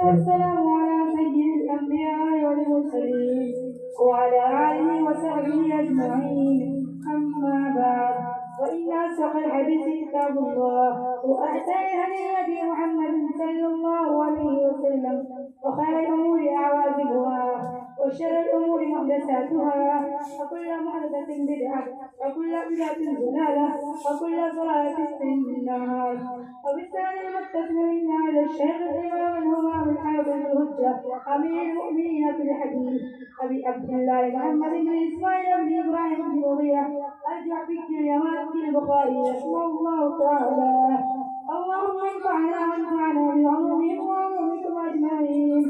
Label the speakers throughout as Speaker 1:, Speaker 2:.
Speaker 1: والسلام على سيد الأنبياء والمرسلين وعلى آله وصحبه أجمعين. أما بعد، وإن أصدق الحديث كتاب الله، وأحسن الهدي محمد صلى الله عليه وسلم، وخير الأمور عواقبها، وشر الأمور محدثاتها، وكل محدثة بدعة، وكل بدعة ضلالة، وكل ضلالة في النار. وبالتالي المتصلين على الشيخ الإمام الهمام الحافظ الهجة أمير المؤمنين في الحديث أبي عبد الله محمد بن إسماعيل بن إبراهيم بن مغيرة الجعفي اليماني البخاري رحمه الله تعالى. اللهم انفعنا وانفعنا بعلومهم وعلومكم أجمعين،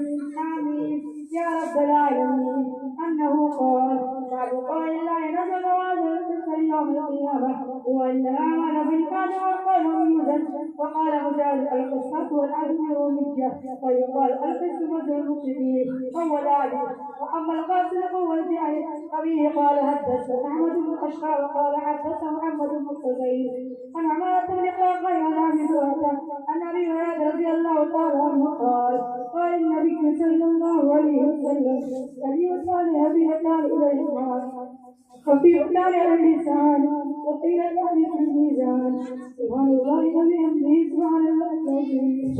Speaker 1: آمين يا رب العالمين. أنه قال بعد قول الله نزل وأنزل يوم القيامة وإن الأعمال بالقول والقول يوزن. وقال مجاهد القصة والعدل والمجة، ويقال القسط مزر المفسدين هو العدل، وأما القاتل فهو الجاهل. أبيه قال حدثنا أحمد بن أشقى وقال حدثنا محمد بن خزير عن عمارة بن قيس عن أبي هريرة عن أبي هريرة رضي الله تعالى عنه قال قال النبي صلى الله عليه وسلم أبي وصالح أبي وصالح إليه وفي مكان اللسان وقيل الأهل في الميزان. سبحان الله وبحمده سبحان الله العظيم.